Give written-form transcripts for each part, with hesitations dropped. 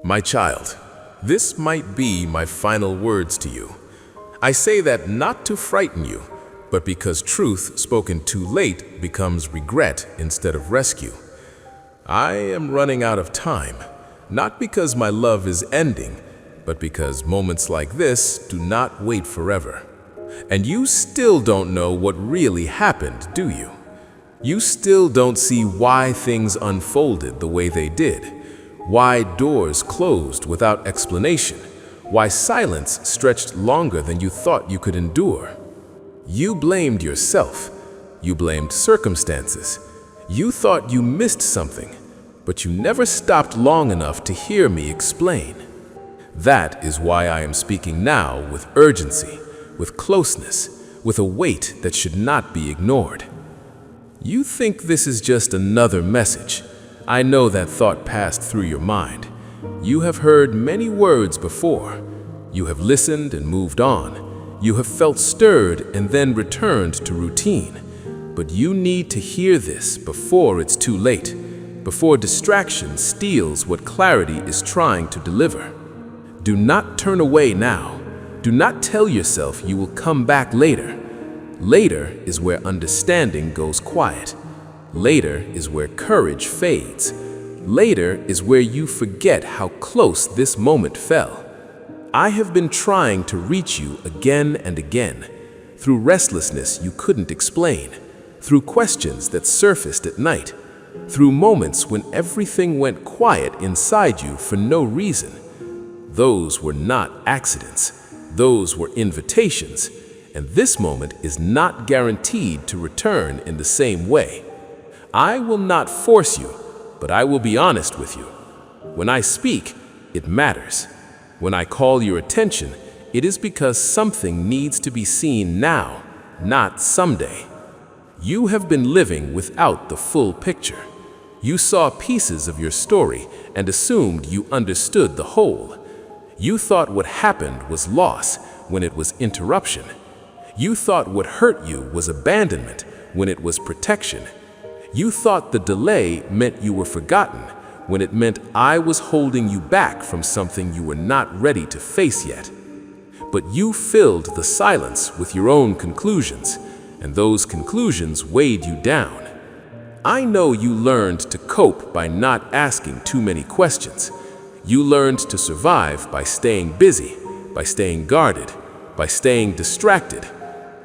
My child, this might be my final words to you. I say that not to frighten you, but because truth spoken too late becomes regret instead of rescue. I am running out of time, not because my love is ending, but because moments like this do not wait forever. And you still don't know what really happened, do you? You still don't see why things unfolded the way they did, why doors closed without explanation, why silence stretched longer than you thought you could endure. You blamed yourself. You blamed circumstances. You thought you missed something, but you never stopped long enough to hear me explain. That is why I am speaking now with urgency, with closeness, with a weight that should not be ignored. You think this is just another message. I know that thought passed through your mind. You have heard many words before. You have listened and moved on. You have felt stirred and then returned to routine. But you need to hear this before it's too late, before distraction steals what clarity is trying to deliver. Do not turn away now. Do not tell yourself you will come back later. Later is where understanding goes quiet. Later is where courage fades. Later is where you forget how close this moment fell. I have been trying to reach you again and again, through restlessness you couldn't explain, through questions that surfaced at night, through moments when everything went quiet inside you for no reason. Those were not accidents. Those were invitations, and this moment is not guaranteed to return in the same way. I will not force you, but I will be honest with you. When I speak, it matters. When I call your attention, it is because something needs to be seen now, not someday. You have been living without the full picture. You saw pieces of your story and assumed you understood the whole. You thought what happened was loss when it was interruption. You thought what hurt you was abandonment when it was protection. You thought the delay meant you were forgotten when it meant I was holding you back from something you were not ready to face yet. But you filled the silence with your own conclusions, and those conclusions weighed you down. I know you learned to cope by not asking too many questions. You learned to survive by staying busy, by staying guarded, by staying distracted.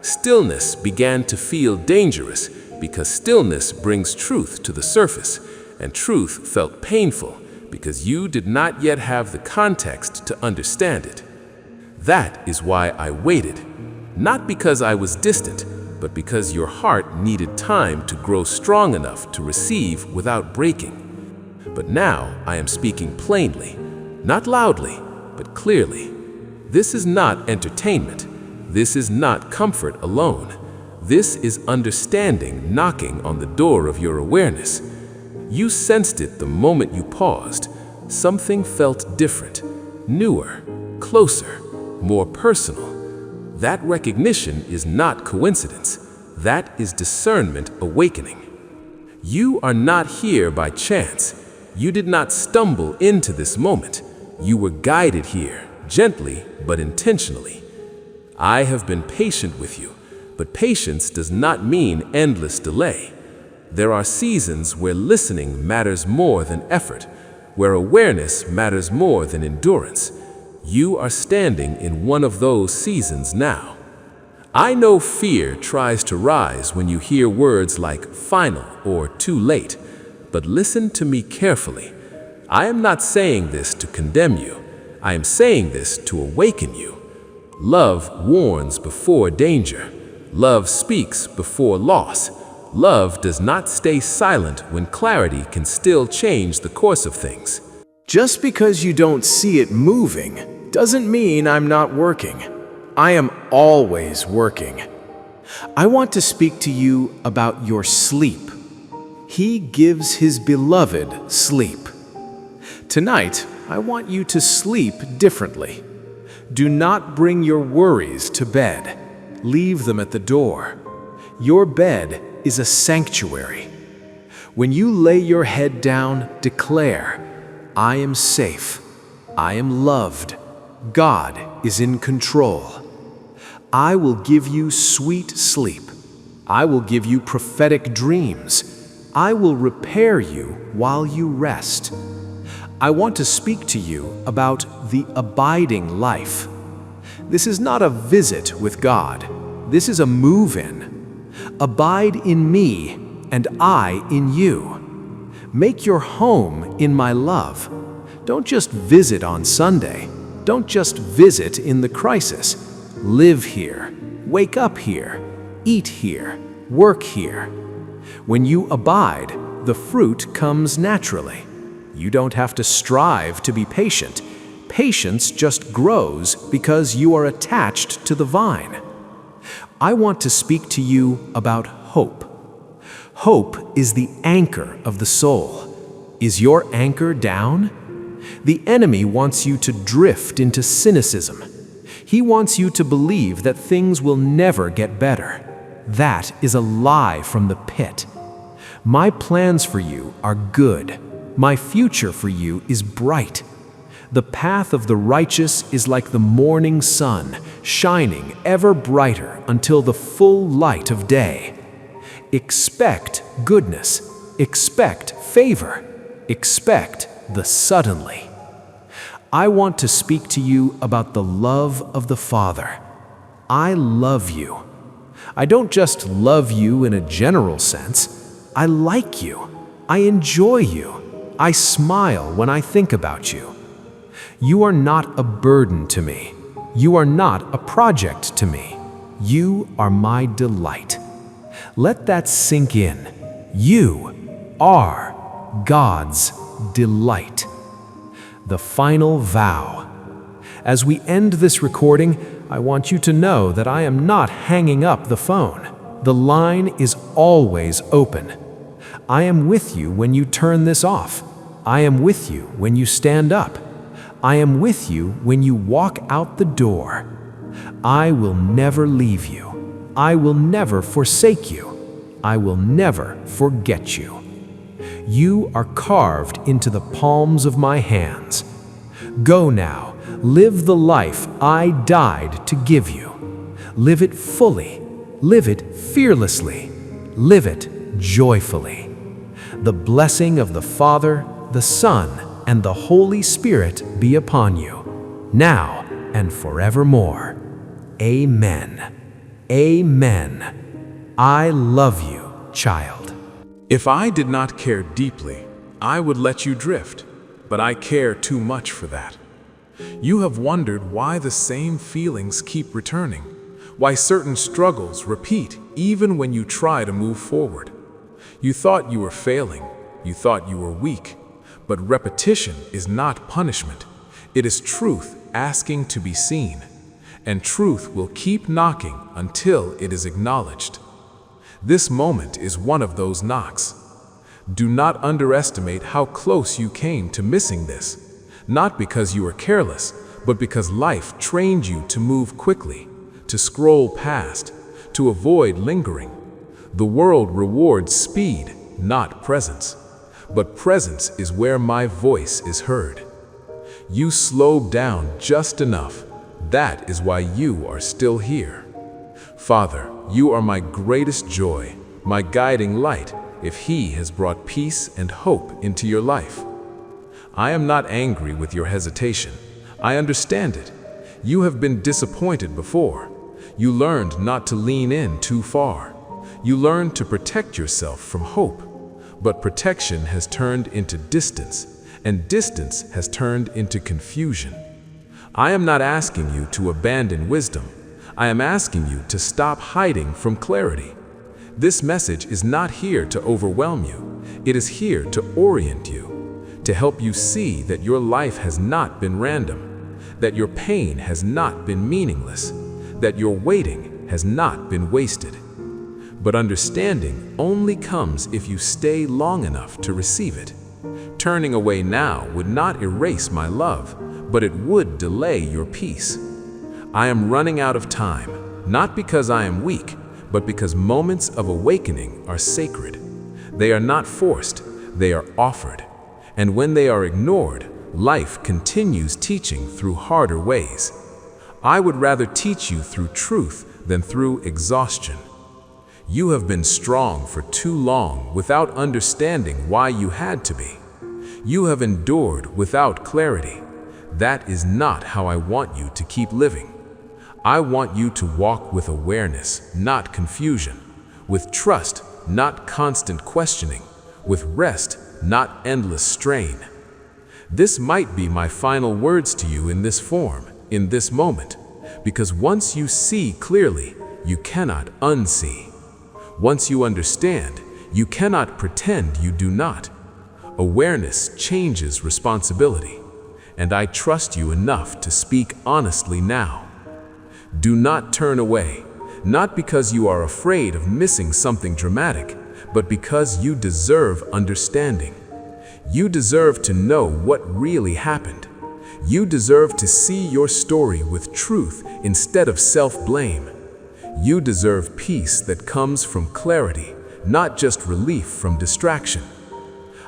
Stillness began to feel dangerous because stillness brings truth to the surface, and truth felt painful because you did not yet have the context to understand it. That is why I waited, not because I was distant, but because your heart needed time to grow strong enough to receive without breaking. But now I am speaking plainly, not loudly, but clearly. This is not entertainment. This is not comfort alone. This is understanding knocking on the door of your awareness. You sensed it the moment you paused. Something felt different, newer, closer, more personal. That recognition is not coincidence. That is discernment awakening. You are not here by chance. You did not stumble into this moment. You were guided here, gently but intentionally. I have been patient with you, but patience does not mean endless delay. There are seasons where listening matters more than effort, where awareness matters more than endurance. You are standing in one of those seasons now. I know fear tries to rise when you hear words like final or too late, but listen to me carefully. I am not saying this to condemn you. I am saying this to awaken you. Love warns before danger. Love speaks before loss. Love does not stay silent when clarity can still change the course of things. Just because you don't see it moving doesn't mean I'm not working. I am always working. I want to speak to you about your sleep. He gives his beloved sleep. Tonight, I want you to sleep differently. Do not bring your worries to bed. Leave them at the door. Your bed is a sanctuary. When you lay your head down, declare, I am safe. I am loved. God is in control. I will give you sweet sleep. I will give you prophetic dreams. I will repair you while you rest. I want to speak to you about the abiding life. This is not a visit with God. This is a move-in. Abide in me, and I in you. Make your home in my love. Don't just visit on Sunday. Don't just visit in the crisis. Live here. Wake up here. Eat here. Work here. When you abide, the fruit comes naturally. You don't have to strive to be patient. Patience just grows because you are attached to the vine. I want to speak to you about hope. Hope is the anchor of the soul. Is your anchor down? The enemy wants you to drift into cynicism. He wants you to believe that things will never get better. That is a lie from the pit. My plans for you are good. My future for you is bright. The path of the righteous is like the morning sun, shining ever brighter until the full light of day. Expect goodness. Expect favor. Expect the suddenly. I want to speak to you about the love of the Father. I love you. I don't just love you in a general sense. I like you. I enjoy you. I smile when I think about you. You are not a burden to me. You are not a project to me. You are my delight. Let that sink in. You are God's delight. The final vow. As we end this recording, I want you to know that I am not hanging up the phone. The line is always open. I am with you when you turn this off. I am with you when you stand up. I am with you when you walk out the door. I will never leave you. I will never forsake you. I will never forget you. You are carved into the palms of my hands. Go now, live the life I died to give you. Live it fully. Live it fearlessly. Live it joyfully. The blessing of the Father, the Son, and the Holy Spirit be upon you, now and forevermore. Amen. Amen. I love you, child. If I did not care deeply, I would let you drift, but I care too much for that. You have wondered why the same feelings keep returning, why certain struggles repeat even when you try to move forward. You thought you were failing, you thought you were weak, but repetition is not punishment. It is truth asking to be seen, and truth will keep knocking until it is acknowledged. This moment is one of those knocks. Do not underestimate how close you came to missing this, not because you were careless, but because life trained you to move quickly, to scroll past, to avoid lingering. The world rewards speed, not presence. But presence is where my voice is heard. You slowed down just enough. That is why you are still here. Father, you are my greatest joy, my guiding light, if He has brought peace and hope into your life. I am not angry with your hesitation. I understand it. You have been disappointed before. You learned not to lean in too far. You learned to protect yourself from hope. But protection has turned into distance, and distance has turned into confusion. I am not asking you to abandon wisdom. I am asking you to stop hiding from clarity. This message is not here to overwhelm you. It is here to orient you, to help you see that your life has not been random, that your pain has not been meaningless, that your waiting has not been wasted. But understanding only comes if you stay long enough to receive it. Turning away now would not erase my love, but it would delay your peace. I am running out of time, not because I am weak, but because moments of awakening are sacred. They are not forced, they are offered. And when they are ignored, life continues teaching through harder ways. I would rather teach you through truth than through exhaustion. You have been strong for too long without understanding why you had to be. You have endured without clarity. That is not how I want you to keep living. I want you to walk with awareness, not confusion, with trust, not constant questioning, with rest, not endless strain. This might be my final words to you in this form, in this moment, because once you see clearly, you cannot unsee. Once you understand, you cannot pretend you do not. Awareness changes responsibility, and I trust you enough to speak honestly now. Do not turn away, not because you are afraid of missing something dramatic, but because you deserve understanding. You deserve to know what really happened. You deserve to see your story with truth instead of self-blame. You deserve peace that comes from clarity, not just relief from distraction.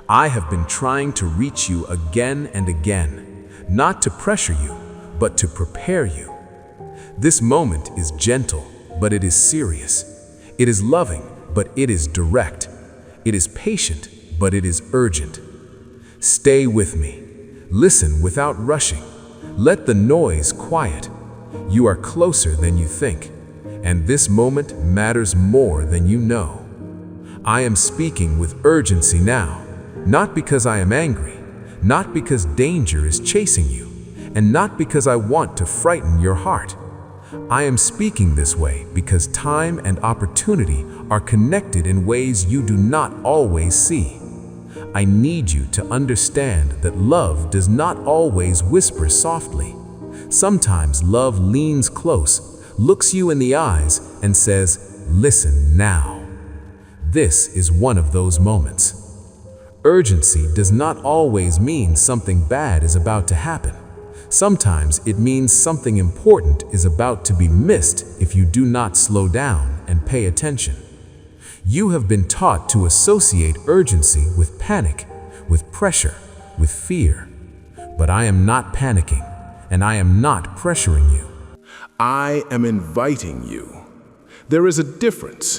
I have been trying to reach you again and again, not to pressure you, but to prepare you. This moment is gentle, but it is serious. It is loving, but it is direct. It is patient, but it is urgent. Stay with me. Listen without rushing. Let the noise quiet. You are closer than you think, and this moment matters more than you know. I am speaking with urgency now, not because I am angry, not because danger is chasing you, and not because I want to frighten your heart. I am speaking this way because time and opportunity are connected in ways you do not always see. I need you to understand that love does not always whisper softly. Sometimes love leans close, looks you in the eyes, and says, "Listen now." This is one of those moments. Urgency does not always mean something bad is about to happen. Sometimes it means something important is about to be missed if you do not slow down and pay attention. You have been taught to associate urgency with panic, with pressure, with fear. But I am not panicking, and I am not pressuring you. I am inviting you. There is a difference.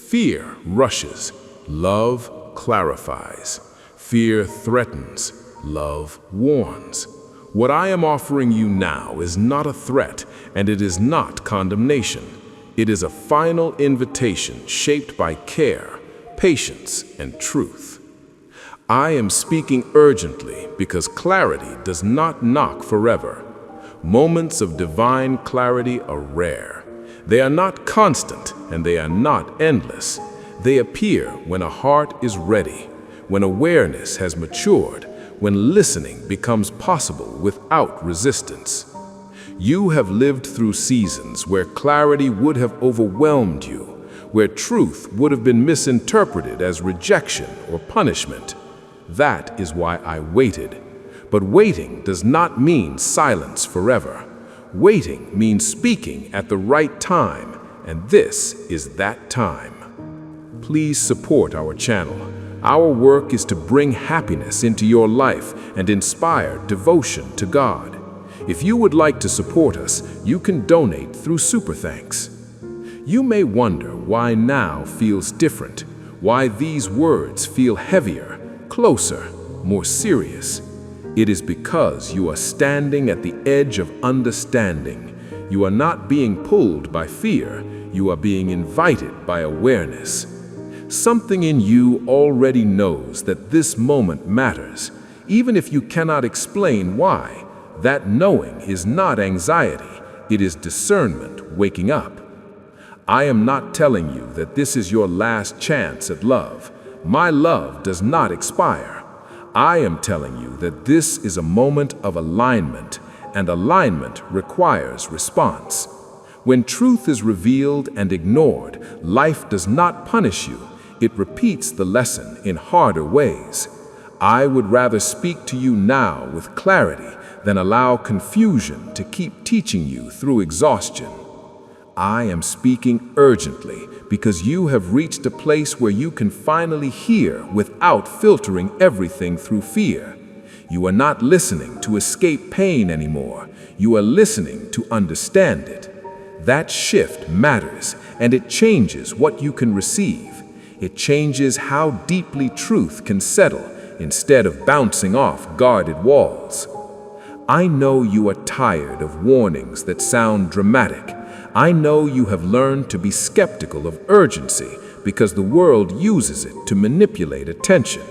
Fear rushes, love clarifies. Fear threatens, love warns. What I am offering you now is not a threat, and it is not condemnation. It is a final invitation shaped by care, patience, and truth. I am speaking urgently because clarity does not knock forever. Moments of divine clarity are rare. They are not constant, and they are not endless. They appear when a heart is ready, when awareness has matured, when listening becomes possible without resistance. You have lived through seasons where clarity would have overwhelmed you, where truth would have been misinterpreted as rejection or punishment. That is why I waited. But waiting does not mean silence forever. Waiting means speaking at the right time, and this is that time. Please support our channel. Our work is to bring happiness into your life and inspire devotion to God. If you would like to support us, you can donate through Super Thanks. You may wonder why now feels different, why these words feel heavier, closer, more serious. It is because you are standing at the edge of understanding. You are not being pulled by fear, you are being invited by awareness. Something in you already knows that this moment matters, even if you cannot explain why. That knowing is not anxiety, it is discernment waking up. I am not telling you that this is your last chance at love. My love does not expire. I am telling you that this is a moment of alignment, and alignment requires response. When truth is revealed and ignored, life does not punish you. It repeats the lesson in harder ways. I would rather speak to you now with clarity than allow confusion to keep teaching you through exhaustion. I am speaking urgently because you have reached a place where you can finally hear without filtering everything through fear. You are not listening to escape pain anymore. You are listening to understand it. That shift matters, and it changes what you can receive. It changes how deeply truth can settle instead of bouncing off guarded walls. I know you are tired of warnings that sound dramatic. I know you have learned to be skeptical of urgency because the world uses it to manipulate attention.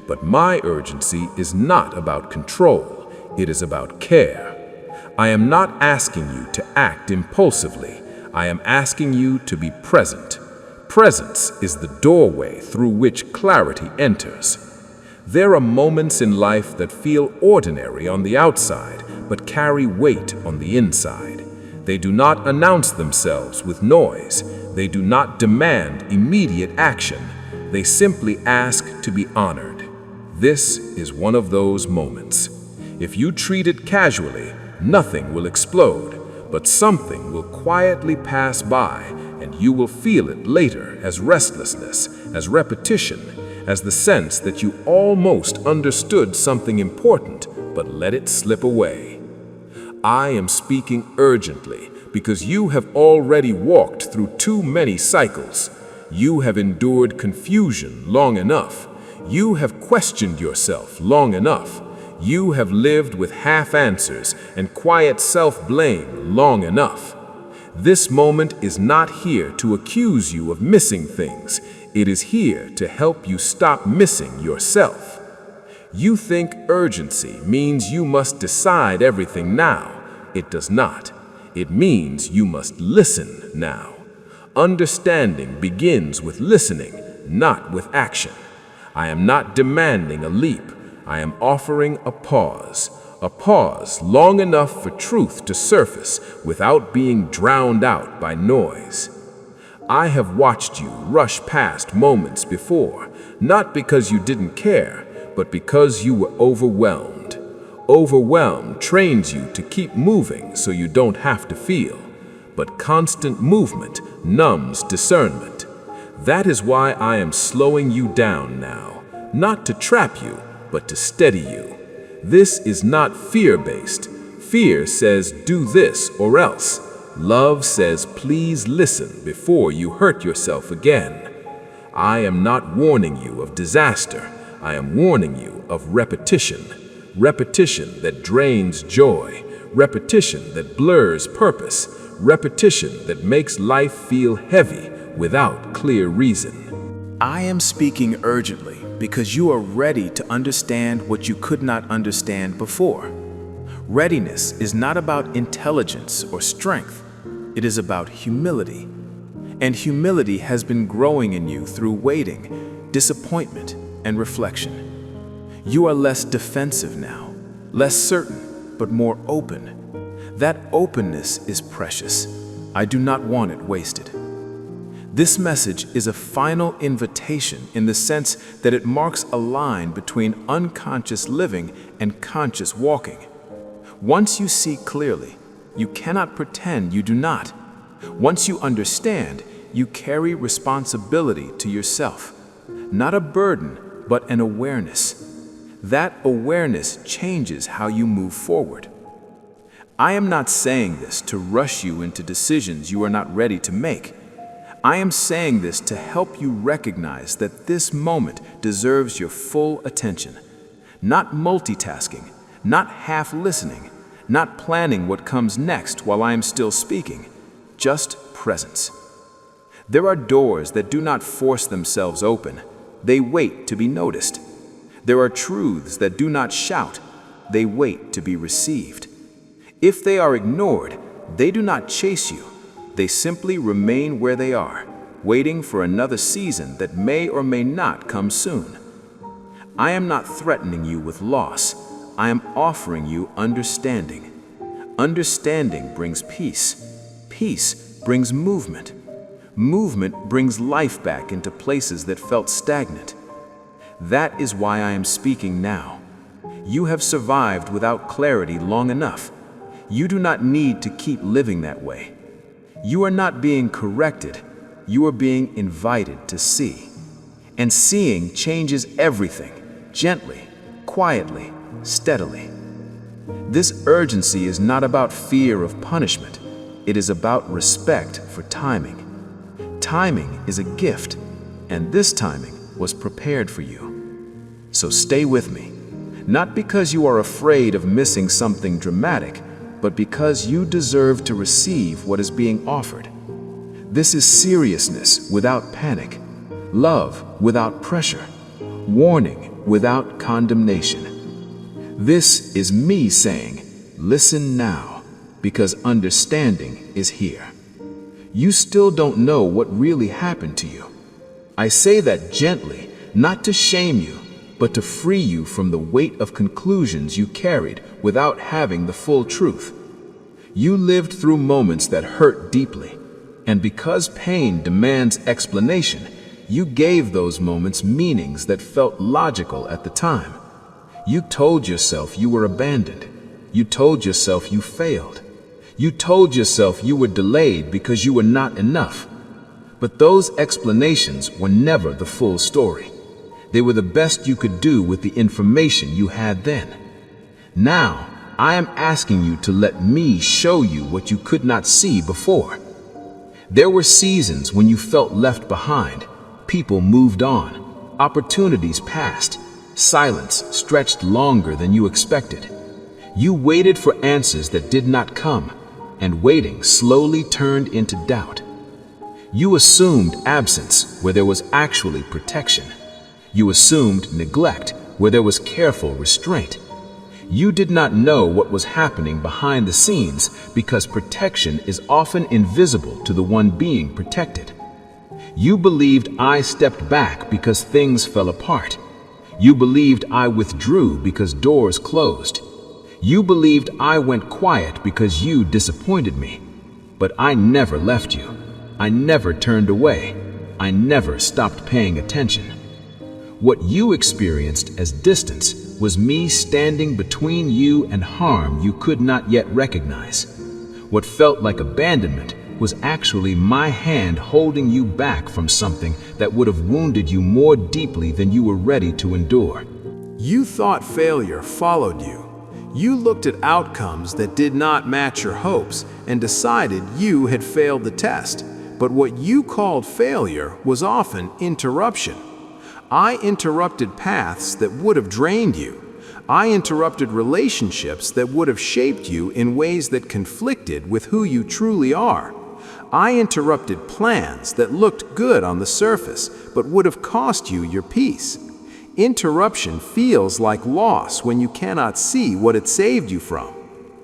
But my urgency is not about control. It is about care. I am not asking you to act impulsively. I am asking you to be present. Presence is the doorway through which clarity enters. There are moments in life that feel ordinary on the outside, but carry weight on the inside. They do not announce themselves with noise. They do not demand immediate action. They simply ask to be honored. This is one of those moments. If you treat it casually, nothing will explode, but something will quietly pass by, and you will feel it later as restlessness, as repetition, as the sense that you almost understood something important, but let it slip away. I am speaking urgently because you have already walked through too many cycles. You have endured confusion long enough. You have questioned yourself long enough. You have lived with half answers and quiet self-blame long enough. This moment is not here to accuse you of missing things. It is here to help you stop missing yourself. You think urgency means you must decide everything now. It does not. It means you must listen now. Understanding begins with listening, not with action. I am not demanding a leap. I am offering a pause long enough for truth to surface without being drowned out by noise. I have watched you rush past moments before, not because you didn't care, but because you were overwhelmed. Overwhelmed trains you to keep moving so you don't have to feel, but constant movement numbs discernment. That is why I am slowing you down now, not to trap you, but to steady you. This is not fear-based. Fear says, do this or else. Love says, please listen before you hurt yourself again. I am not warning you of disaster. I am warning you of repetition. Repetition that drains joy. Repetition that blurs purpose. Repetition that makes life feel heavy without clear reason. I am speaking urgently because you are ready to understand what you could not understand before. Readiness is not about intelligence or strength. It is about humility. And humility has been growing in you through waiting, disappointment, and reflection. You are less defensive now, less certain, but more open. That openness is precious. I do not want it wasted. This message is a final invitation in the sense that it marks a line between unconscious living and conscious walking. Once you see clearly, you cannot pretend you do not. Once you understand, you carry responsibility to yourself. Not a burden, but an awareness. That awareness changes how you move forward. I am not saying this to rush you into decisions you are not ready to make. I am saying this to help you recognize that this moment deserves your full attention. Not multitasking, not half listening, not planning what comes next while I am still speaking, just presence. There are doors that do not force themselves open. They wait to be noticed. There are truths that do not shout. They wait to be received. If they are ignored, they do not chase you. They simply remain where they are, waiting for another season that may or may not come soon. I am not threatening you with loss. I am offering you understanding. Understanding brings peace. Peace brings movement. Movement brings life back into places that felt stagnant. That is why I am speaking now. You have survived without clarity long enough. You do not need to keep living that way. You are not being corrected. You are being invited to see. And seeing changes everything, gently, quietly, steadily. This urgency is not about fear of punishment. It is about respect for timing. Timing is a gift, and this timing was prepared for you. So stay with me, not because you are afraid of missing something dramatic, but because you deserve to receive what is being offered. This is seriousness without panic, love without pressure, warning without condemnation. This is me saying, listen now, because understanding is here. You still don't know what really happened to you. I say that gently, not to shame you, but to free you from the weight of conclusions you carried without having the full truth. You lived through moments that hurt deeply, and because pain demands explanation, you gave those moments meanings that felt logical at the time. You told yourself you were abandoned. You told yourself you failed. You told yourself you were delayed because you were not enough. But those explanations were never the full story. They were the best you could do with the information you had then. Now, I am asking you to let me show you what you could not see before. There were seasons when you felt left behind. People moved on. Opportunities passed. Silence stretched longer than you expected. You waited for answers that did not come, and waiting slowly turned into doubt. You assumed absence where there was actually protection. You assumed neglect where there was careful restraint. You did not know what was happening behind the scenes because protection is often invisible to the one being protected. You believed I stepped back because things fell apart. You believed I withdrew because doors closed. You believed I went quiet because you disappointed me. But I never left you. I never turned away. I never stopped paying attention. What you experienced as distance was me standing between you and harm you could not yet recognize. What felt like abandonment was actually my hand holding you back from something that would have wounded you more deeply than you were ready to endure. You thought failure followed you. You looked at outcomes that did not match your hopes and decided you had failed the test. But what you called failure was often interruption. I interrupted paths that would have drained you. I interrupted relationships that would have shaped you in ways that conflicted with who you truly are. I interrupted plans that looked good on the surface, but would have cost you your peace. Interruption feels like loss when you cannot see what it saved you from.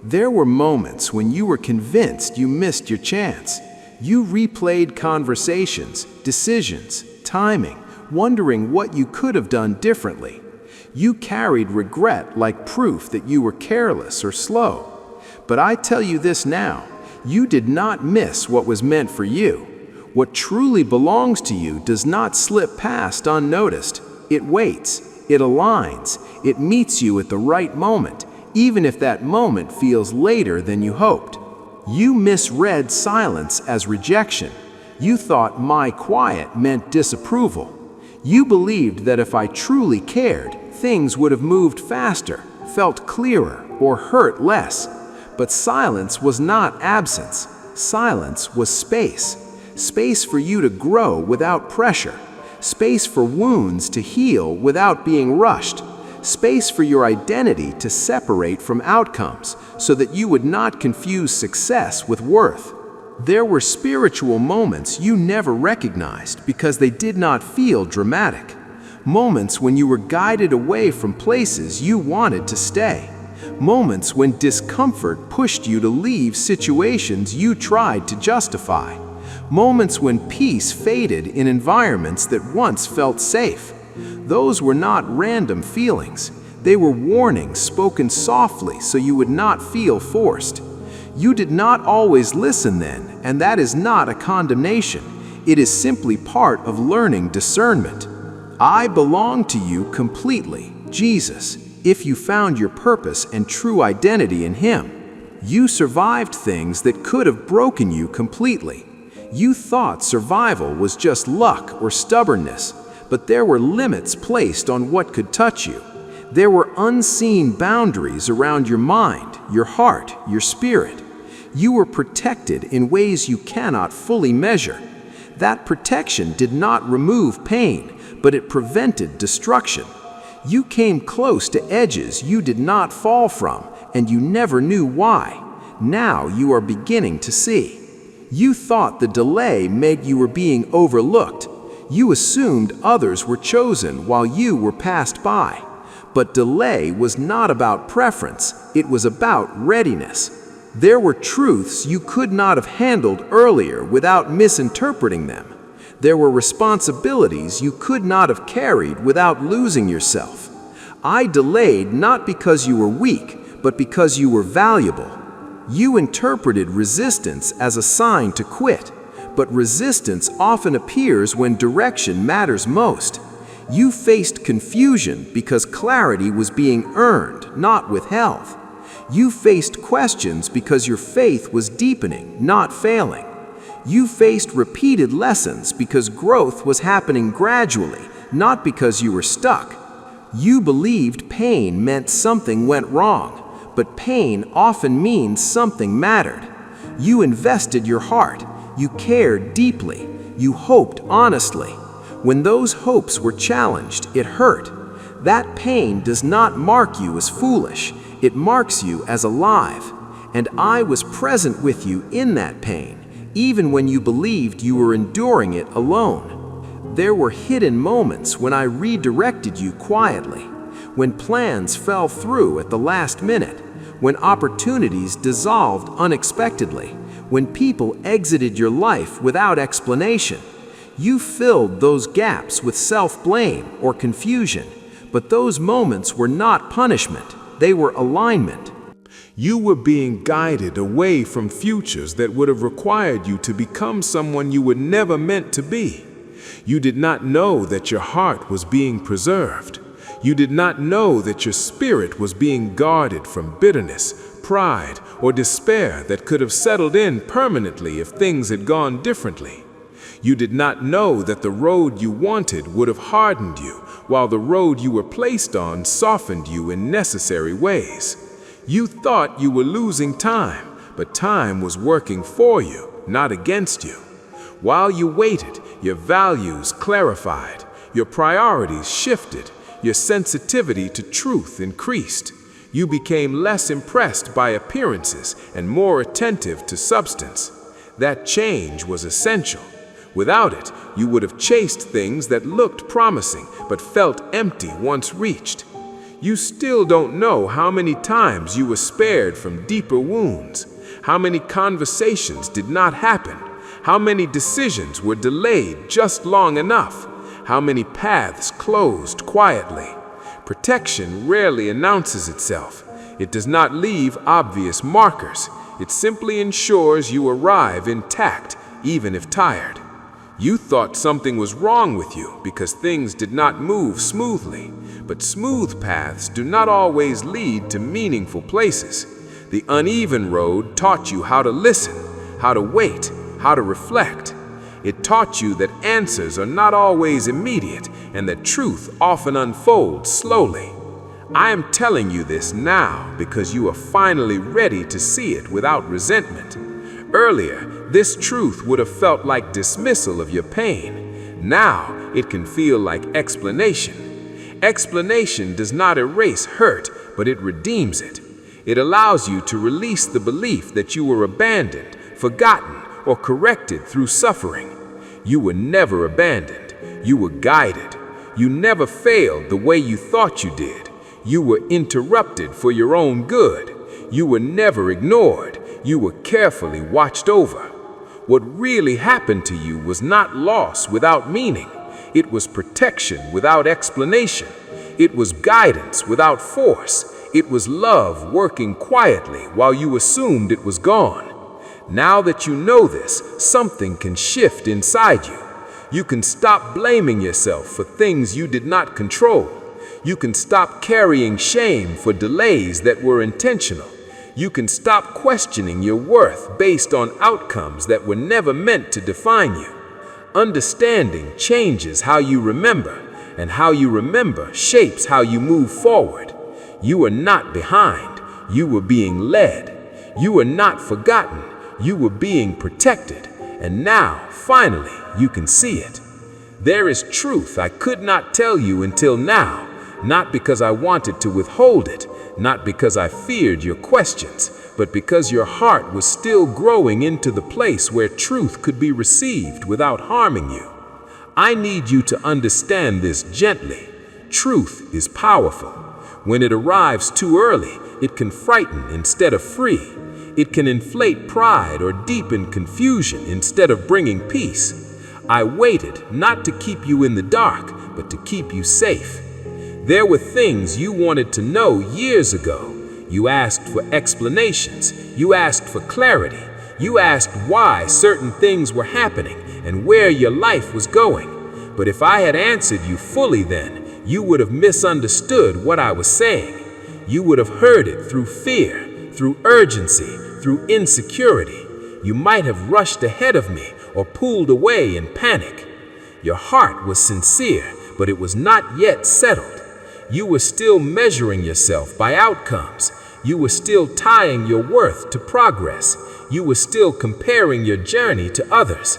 There were moments when you were convinced you missed your chance. You replayed conversations, decisions, timing, wondering what you could have done differently. You carried regret like proof that you were careless or slow. But I tell you this now, you did not miss what was meant for you. What truly belongs to you does not slip past unnoticed. It waits, it aligns, it meets you at the right moment, even if that moment feels later than you hoped. You misread silence as rejection. You thought my quiet meant disapproval. You believed that if I truly cared, things would have moved faster, felt clearer, or hurt less. But silence was not absence. Silence was space. Space for you to grow without pressure. Space for wounds to heal without being rushed. Space for your identity to separate from outcomes so that you would not confuse success with worth. There were spiritual moments you never recognized because they did not feel dramatic. Moments when you were guided away from places you wanted to stay. Moments when discomfort pushed you to leave situations you tried to justify. Moments when peace faded in environments that once felt safe. Those were not random feelings. They were warnings spoken softly so you would not feel forced. You did not always listen then, and that is not a condemnation. It is simply part of learning discernment. I belong to you completely, Jesus, if you found your purpose and true identity in Him. You survived things that could have broken you completely. You thought survival was just luck or stubbornness, but there were limits placed on what could touch you. There were unseen boundaries around your mind, your heart, your spirit. You were protected in ways you cannot fully measure. That protection did not remove pain, but it prevented destruction. You came close to edges you did not fall from, and you never knew why. Now you are beginning to see. You thought the delay meant you were being overlooked. You assumed others were chosen while you were passed by. But delay was not about preference, it was about readiness. There were truths you could not have handled earlier without misinterpreting them. There were responsibilities you could not have carried without losing yourself. I delayed not because you were weak, but because you were valuable. You interpreted resistance as a sign to quit, but resistance often appears when direction matters most. You faced confusion because clarity was being earned, not withheld. You faced questions because your faith was deepening, not failing. You faced repeated lessons because growth was happening gradually, not because you were stuck. You believed pain meant something went wrong, but pain often means something mattered. You invested your heart, you cared deeply, you hoped honestly. When those hopes were challenged, it hurt. That pain does not mark you as foolish, it marks you as alive. And I was present with you in that pain, even when you believed you were enduring it alone. There were hidden moments when I redirected you quietly, when plans fell through at the last minute, when opportunities dissolved unexpectedly, when people exited your life without explanation. You filled those gaps with self-blame or confusion, but those moments were not punishment, they were alignment. You were being guided away from futures that would have required you to become someone you were never meant to be. You did not know that your heart was being preserved. You did not know that your spirit was being guarded from bitterness, pride, or despair that could have settled in permanently if things had gone differently. You did not know that the road you wanted would have hardened you, while the road you were placed on softened you in necessary ways. You thought you were losing time, but time was working for you, not against you. While you waited, your values clarified, your priorities shifted, your sensitivity to truth increased. You became less impressed by appearances and more attentive to substance. That change was essential. Without it, you would have chased things that looked promising but felt empty once reached. You still don't know how many times you were spared from deeper wounds, how many conversations did not happen, how many decisions were delayed just long enough, how many paths closed quietly. Protection rarely announces itself. It does not leave obvious markers. It simply ensures you arrive intact, even if tired. You thought something was wrong with you because things did not move smoothly, but smooth paths do not always lead to meaningful places. The uneven road taught you how to listen, how to wait, how to reflect. It taught you that answers are not always immediate and that truth often unfolds slowly. I am telling you this now because you are finally ready to see it without resentment. Earlier, this truth would have felt like dismissal of your pain. Now, it can feel like explanation. Explanation does not erase hurt, but it redeems it. It allows you to release the belief that you were abandoned, forgotten, or corrected through suffering. You were never abandoned. You were guided. You never failed the way you thought you did. You were interrupted for your own good. You were never ignored. You were carefully watched over. What really happened to you was not loss without meaning. It was protection without explanation. It was guidance without force. It was love working quietly while you assumed it was gone. Now that you know this, something can shift inside you. You can stop blaming yourself for things you did not control. You can stop carrying shame for delays that were intentional. You can stop questioning your worth based on outcomes that were never meant to define you. Understanding changes how you remember, and how you remember shapes how you move forward. You were not behind. You were being led. You were not forgotten. You were being protected. And now, finally, you can see it. There is truth I could not tell you until now, not because I wanted to withhold it, not because I feared your questions, but because your heart was still growing into the place where truth could be received without harming you. I need you to understand this gently. Truth is powerful. When it arrives too early, it can frighten instead of free. It can inflate pride or deepen confusion instead of bringing peace. I waited not to keep you in the dark, but to keep you safe. There were things you wanted to know years ago. You asked for explanations. You asked for clarity. You asked why certain things were happening and where your life was going. But if I had answered you fully then, you would have misunderstood what I was saying. You would have heard it through fear, through urgency, through insecurity. You might have rushed ahead of me or pulled away in panic. Your heart was sincere, but it was not yet settled. You were still measuring yourself by outcomes. You were still tying your worth to progress. You were still comparing your journey to others.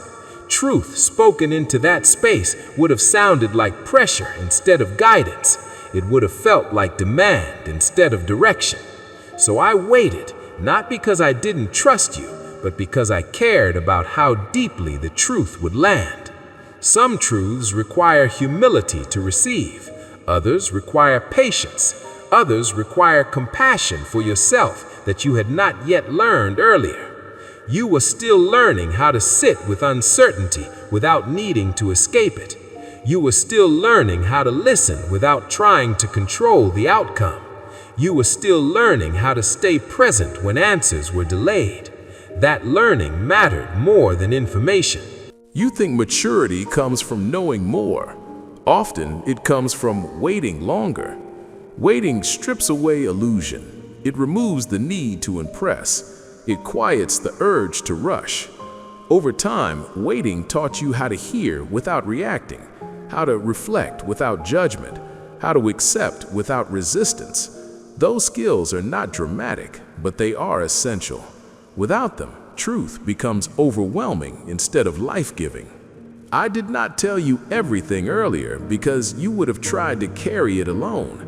Truth spoken into that space would have sounded like pressure instead of guidance. It would have felt like demand instead of direction. So I waited, not because I didn't trust you, but because I cared about how deeply the truth would land. Some truths require humility to receive. Others require patience. Others require compassion for yourself that you had not yet learned earlier. You were still learning how to sit with uncertainty without needing to escape it. You were still learning how to listen without trying to control the outcome. You were still learning how to stay present when answers were delayed. That learning mattered more than information. You think maturity comes from knowing more. Often, it comes from waiting longer. Waiting strips away illusion. It removes the need to impress. It quiets the urge to rush. Over time, waiting taught you how to hear without reacting, how to reflect without judgment, how to accept without resistance. Those skills are not dramatic, but they are essential. Without them, truth becomes overwhelming instead of life-giving. I did not tell you everything earlier because you would have tried to carry it alone.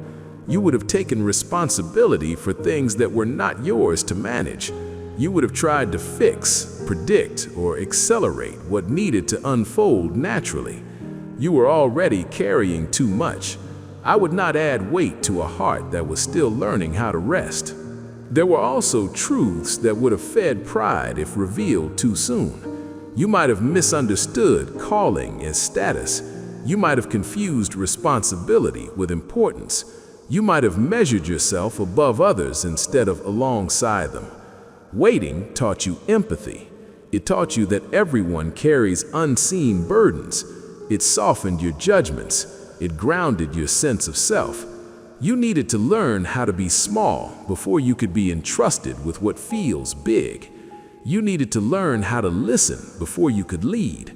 You would have taken responsibility for things that were not yours to manage. You would have tried to fix, predict, or accelerate what needed to unfold naturally. You were already carrying too much. I would not add weight to a heart that was still learning how to rest. There were also truths that would have fed pride if revealed too soon. You might have misunderstood calling as status. You might have confused responsibility with importance. You might have measured yourself above others instead of alongside them. Waiting taught you empathy. It taught you that everyone carries unseen burdens. It softened your judgments. It grounded your sense of self. You needed to learn how to be small before you could be entrusted with what feels big. You needed to learn how to listen before you could lead.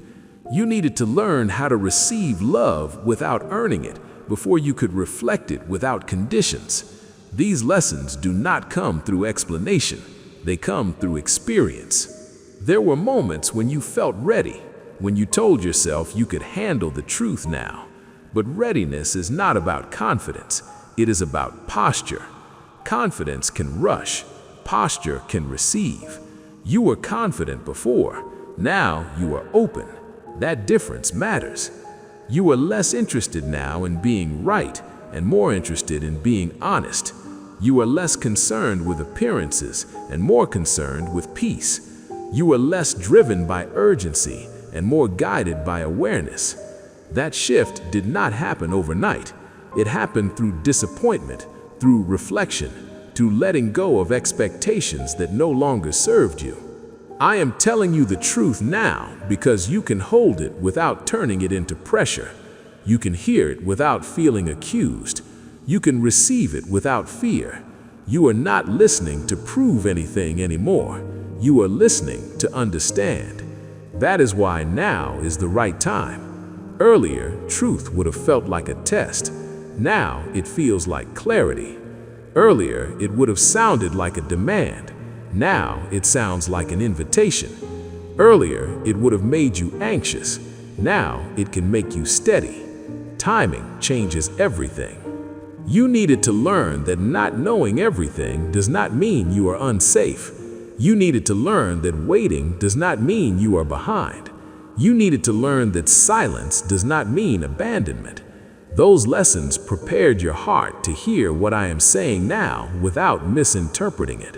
You needed to learn how to receive love without earning it before you could reflect it without conditions. These lessons do not come through explanation. They come through experience. There were moments when you felt ready, when you told yourself you could handle the truth now. But readiness is not about confidence. It is about posture. Confidence can rush. Posture can receive. You were confident before. Now you are open. That difference matters. You are less interested now in being right and more interested in being honest. You are less concerned with appearances and more concerned with peace. You are less driven by urgency and more guided by awareness. That shift did not happen overnight. It happened through disappointment, through reflection, through letting go of expectations that no longer served you. I am telling you the truth now because you can hold it without turning it into pressure. You can hear it without feeling accused. You can receive it without fear. You are not listening to prove anything anymore. You are listening to understand. That is why now is the right time. Earlier, truth would have felt like a test. Now it feels like clarity. Earlier, it would have sounded like a demand. Now, it sounds like an invitation. Earlier, it would have made you anxious. Now, it can make you steady. Timing changes everything. You needed to learn that not knowing everything does not mean you are unsafe. You needed to learn that waiting does not mean you are behind. You needed to learn that silence does not mean abandonment. Those lessons prepared your heart to hear what I am saying now without misinterpreting it.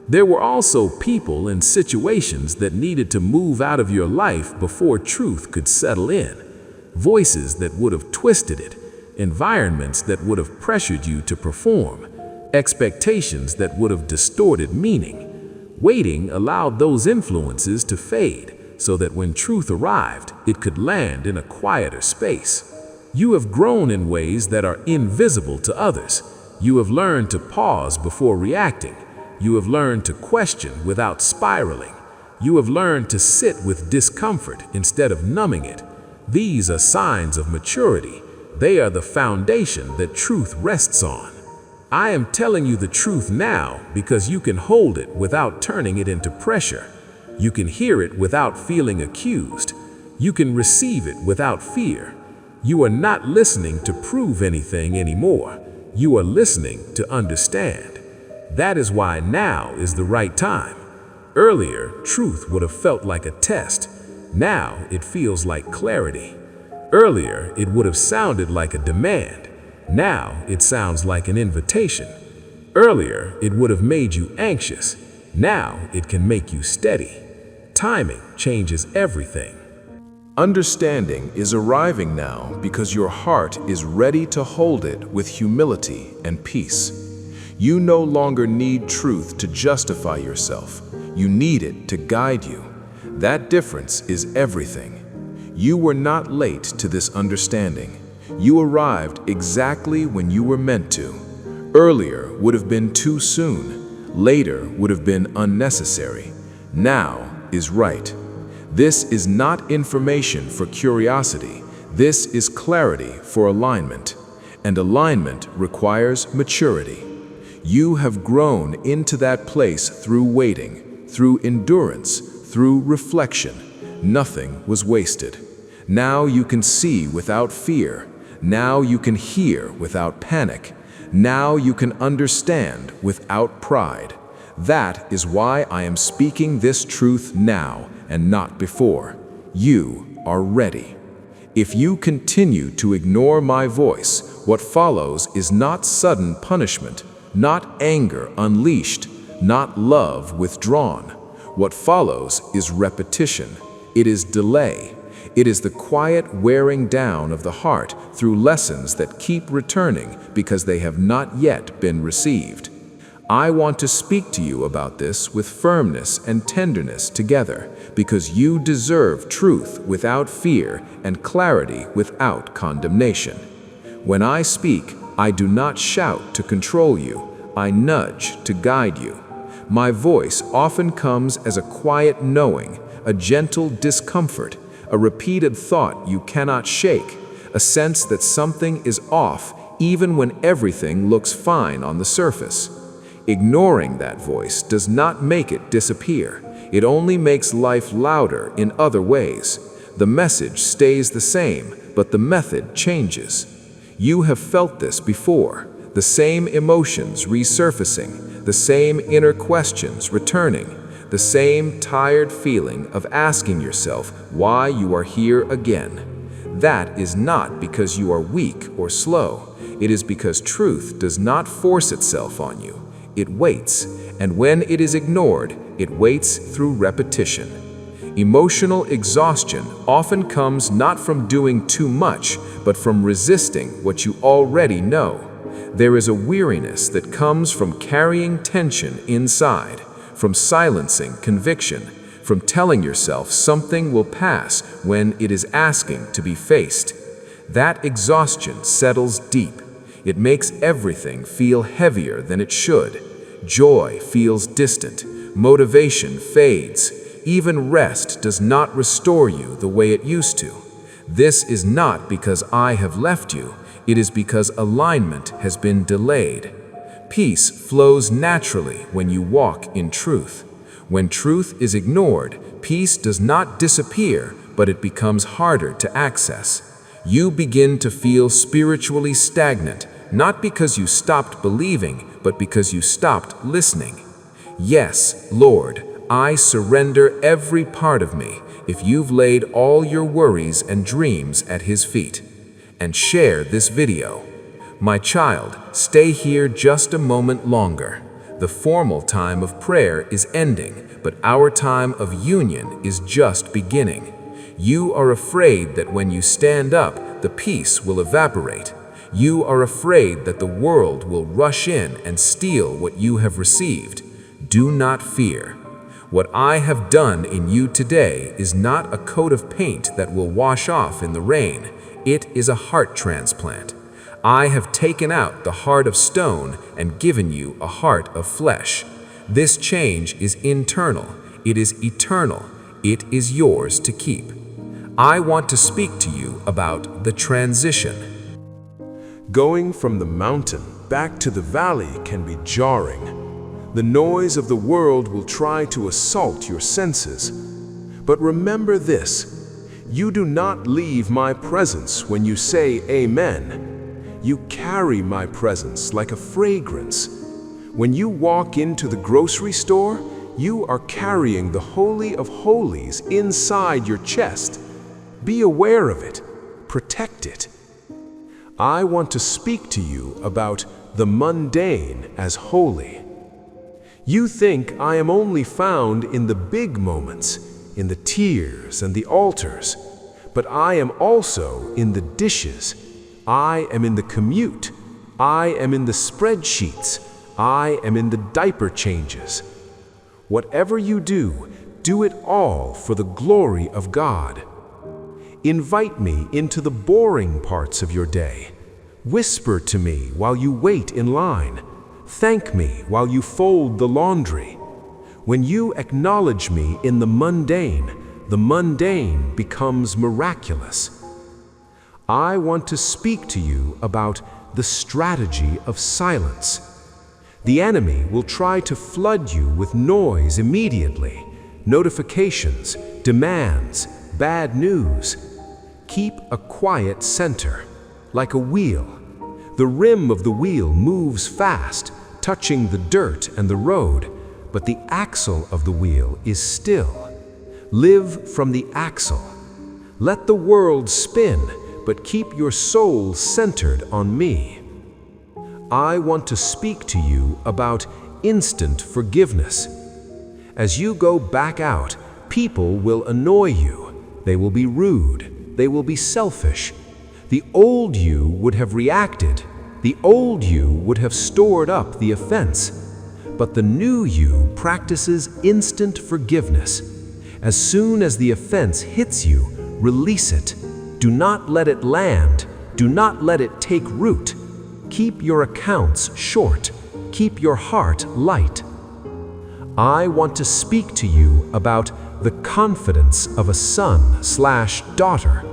There were also people and situations that needed to move out of your life before truth could settle in. Voices that would have twisted it, environments that would have pressured you to perform, expectations that would have distorted meaning. Waiting allowed those influences to fade so that when truth arrived, it could land in a quieter space. You have grown in ways that are invisible to others. You have learned to pause before reacting. You have learned to question without spiraling. You have learned to sit with discomfort instead of numbing it. These are signs of maturity. They are the foundation that truth rests on. I am telling you the truth now because you can hold it without turning it into pressure. You can hear it without feeling accused. You can receive it without fear. You are not listening to prove anything anymore. You are listening to understand. That is why now is the right time. Earlier, truth would have felt like a test. Now it feels like clarity. Earlier, it would have sounded like a demand. Now it sounds like an invitation. Earlier, it would have made you anxious. Now it can make you steady. Timing changes everything. Understanding is arriving now because your heart is ready to hold it with humility and peace. You no longer need truth to justify yourself. You need it to guide you. That difference is everything. You were not late to this understanding. You arrived exactly when you were meant to. Earlier would have been too soon. Later would have been unnecessary. Now is right. This is not information for curiosity. This is clarity for alignment. And alignment requires maturity. You have grown into that place through waiting, through endurance, through reflection. Nothing was wasted. Now you can see without fear. Now you can hear without panic. Now you can understand without pride. That is why I am speaking this truth now and not before. You are ready. If you continue to ignore my voice, what follows is not sudden punishment, not anger unleashed, not love withdrawn. What follows is repetition. It is delay. It is the quiet wearing down of the heart through lessons that keep returning because they have not yet been received. I want to speak to you about this with firmness and tenderness together because you deserve truth without fear and clarity without condemnation. When I speak, I do not shout to control you. I nudge to guide you. My voice often comes as a quiet knowing, a gentle discomfort, a repeated thought you cannot shake, a sense that something is off even when everything looks fine on the surface. Ignoring that voice does not make it disappear. It only makes life louder in other ways. The message stays the same, but the method changes. You have felt this before, the same emotions resurfacing, the same inner questions returning, the same tired feeling of asking yourself why you are here again. That is not because you are weak or slow. It is because truth does not force itself on you. It waits, and when it is ignored, it waits through repetition. Emotional exhaustion often comes not from doing too much, but from resisting what you already know. There is a weariness that comes from carrying tension inside, from silencing conviction, from telling yourself something will pass when it is asking to be faced. That exhaustion settles deep. It makes everything feel heavier than it should. Joy feels distant. Motivation fades. Even rest does not restore you the way it used to. This is not because I have left you. It is because alignment has been delayed. Peace flows naturally when you walk in truth. When truth is ignored, peace does not disappear, but it becomes harder to access. You begin to feel spiritually stagnant, not because you stopped believing, but because you stopped listening. Yes, Lord, I surrender every part of me if you've laid all your worries and dreams at His feet. And share this video. My child, stay here just a moment longer. The formal time of prayer is ending, but our time of union is just beginning. You are afraid that when you stand up, the peace will evaporate. You are afraid that the world will rush in and steal what you have received. Do not fear. What I have done in you today is not a coat of paint that will wash off in the rain. It is a heart transplant. I have taken out the heart of stone and given you a heart of flesh. This change is internal. It is eternal. It is yours to keep. I want to speak to you about the transition. Going from the mountain back to the valley can be jarring. The noise of the world will try to assault your senses. But remember this, you do not leave my presence when you say amen. You carry my presence like a fragrance. When you walk into the grocery store, you are carrying the Holy of Holies inside your chest. Be aware of it. Protect it. I want to speak to you about the mundane as holy. You think I am only found in the big moments, in the tears and the altars, but I am also in the dishes. I am in the commute. I am in the spreadsheets. I am in the diaper changes. Whatever you do, do it all for the glory of God. Invite me into the boring parts of your day. Whisper to me while you wait in line. Thank me while you fold the laundry. When you acknowledge me in the mundane becomes miraculous. I want to speak to you about the strategy of silence. The enemy will try to flood you with noise immediately, notifications, demands, bad news. Keep a quiet center, like a wheel. The rim of the wheel moves fast, touching the dirt and the road, but the axle of the wheel is still. Live from the axle. Let the world spin, but keep your soul centered on me. I want to speak to you about instant forgiveness. As you go back out, people will annoy you. They will be rude. They will be selfish. The old you would have reacted. The old you would have stored up the offense. But the new you practices instant forgiveness. As soon as the offense hits you, release it. Do not let it land. Do not let it take root. Keep your accounts short. Keep your heart light. I want to speak to you about the confidence of a son/daughter.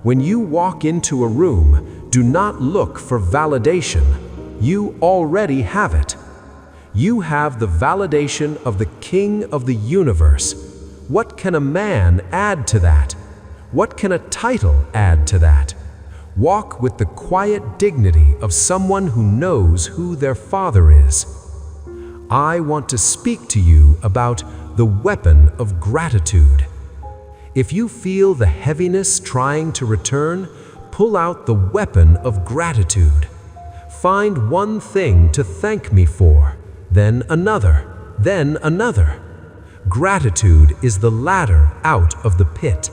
When you walk into a room, do not look for validation. You already have it. You have the validation of the King of the universe. What can a man add to that? What can a title add to that? Walk with the quiet dignity of someone who knows who their father is. I want to speak to you about the weapon of gratitude. If you feel the heaviness trying to return, pull out the weapon of gratitude. Find one thing to thank me for, then another, then another. Gratitude is the ladder out of the pit.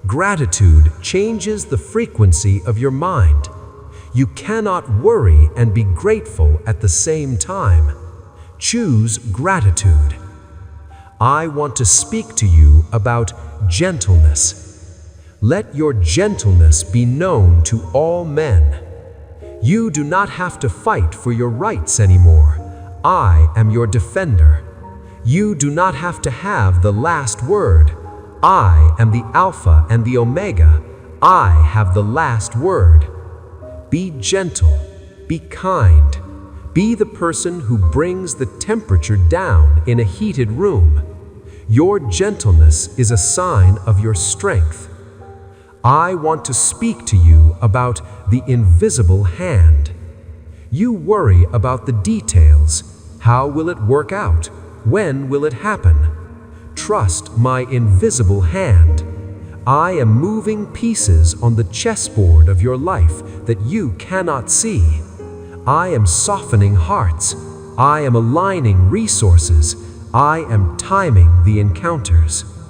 Gratitude changes the frequency of your mind. You cannot worry and be grateful at the same time. Choose gratitude. I want to speak to you about gentleness. Let your gentleness be known to all men. You do not have to fight for your rights anymore. I am your defender. You do not have to have the last word. I am the Alpha and the Omega. I have the last word. Be gentle. Be kind. Be the person who brings the temperature down in a heated room. Your gentleness is a sign of your strength. I want to speak to you about the invisible hand. You worry about the details. How will it work out? When will it happen? Trust my invisible hand. I am moving pieces on the chessboard of your life that you cannot see. I am softening hearts. I am aligning resources. I am timing the encounters.